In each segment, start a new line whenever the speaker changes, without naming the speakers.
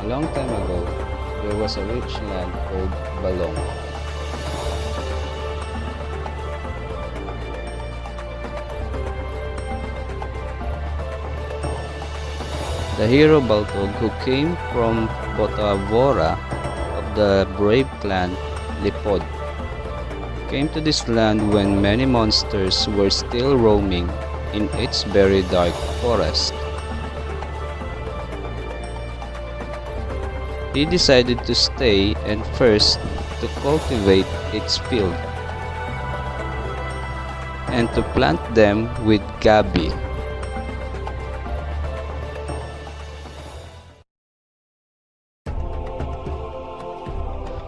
long time ago, there was a rich land called Balong. The hero Baltog, who came from Botavora of the brave clan Lipod, came to this land when many monsters were still roaming in its very dark forest. He decided to stay and first to cultivate its field and to plant them with gabi.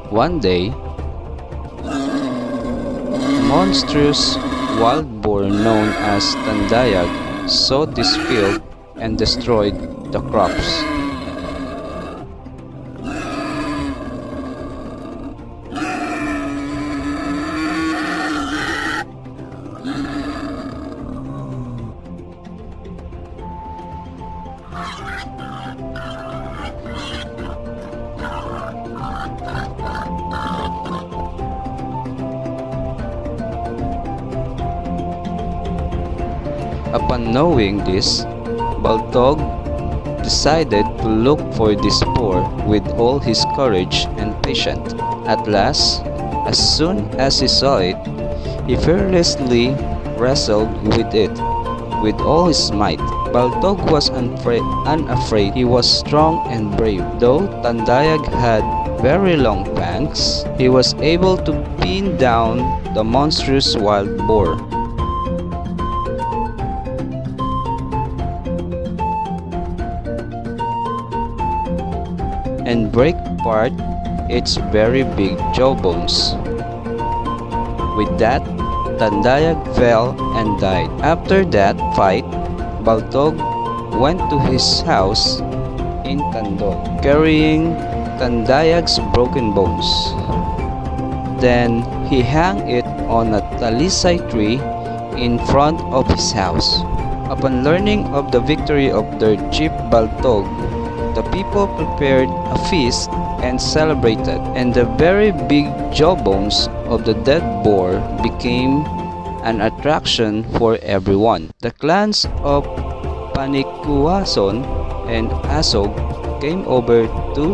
One day, a monstrous wild boar known as Tandayag saw this field and destroyed the crops. Upon knowing this, Baltog decided to look for this boar with all his courage and patience. At last, as soon as he saw it, he fearlessly wrestled with it with all his might. Baltog was unafraid. He was strong and brave. Though Tandayag had very long fangs, he was able to pin down the monstrous wild boar. And break apart its very big jawbones. With that, Tandayag fell and died. After that fight, Baltog went to his house in Tandol, carrying Tandayag's broken bones. Then he hung it on a talisay tree in front of his house. Upon learning of the victory of their chief Baltog, the people prepared a feast and celebrated, and the very big jawbones of the dead boar became an attraction for everyone. The clans of Panikuason and Asog came over to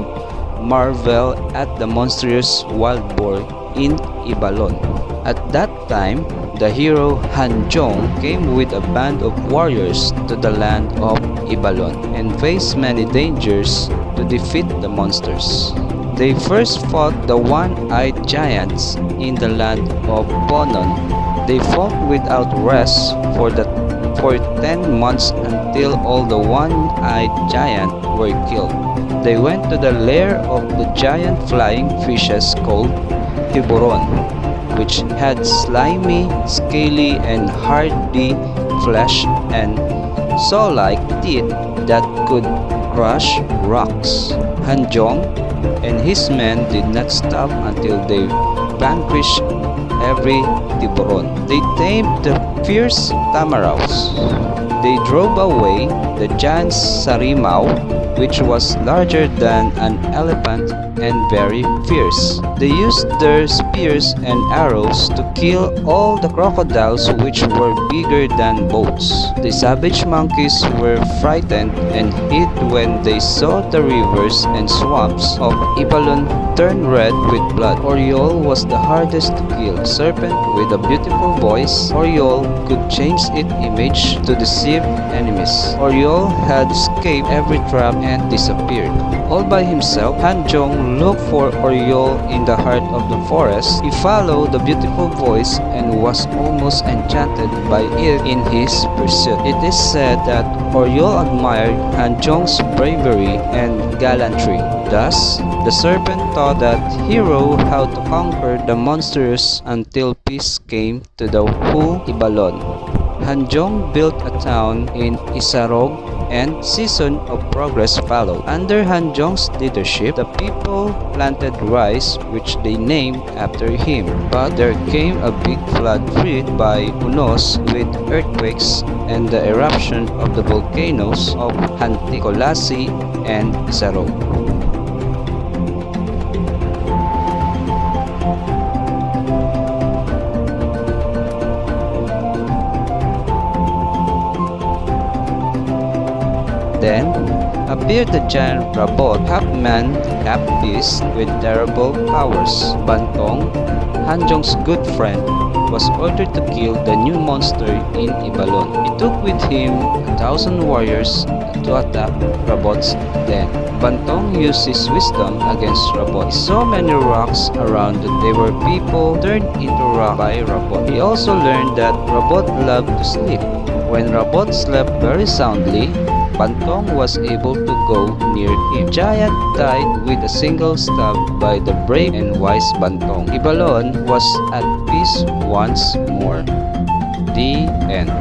marvel at the monstrous wild boar in Ibalon. At that time, the hero Hanjong came with a band of warriors to the land of Ibalon and faced many dangers to defeat the monsters. They first fought the one-eyed giants in the land of Bonon. They fought without rest for 10 months until all the one-eyed giants were killed. They went to the lair of the giant flying fishes called tiburon, which had slimy, scaly, and hardy flesh and saw-like teeth that could crush rocks. Hanjong and his men did not stop until they vanquished every tiburon. They tamed the fierce tamaraws. They drove away the giant sarimau, which was larger than an elephant and very fierce. They used their spears and arrows to kill all the crocodiles, which were bigger than boats. The savage monkeys were frightened and hid when they saw the rivers and swamps of Ibalon turn red with blood. Oriole was the hardest to kill. Serpent with a beautiful voice, Oriole could change its image to deceive enemies. Oriole had escaped every trap and disappeared. All by himself, Hanjong looked for Oriole in the heart of the forest. He followed the beautiful voice and was almost enchanted by it in his pursuit. It is said that Oriole admired Hanjong's bravery and gallantry. Thus, the serpent taught that hero how to conquer the monsters until peace came to the whole Ibalon. Hanjong built a town in Isarog and season of progress followed. Under Hanjong's leadership, the people planted rice, which they named after him. But there came a big flood freed by Unos with earthquakes and the eruption of the volcanoes of Hanticolasi and Isarog. appeared the giant robot, half man, half beast, with terrible powers. Bantong, Hanjong's good friend, was ordered to kill the new monster in Ibalon. He took with him 1,000 warriors to attack Robot's den. Bantong used his wisdom against Robot. He saw many rocks around that they were people turned into rock by Robot. He also learned that Robot loved to sleep. When Robot slept very soundly, Bantong was able to go near him. Giant died with a single stab by the brave and wise Bantong. Ibalon was at peace once more. The end.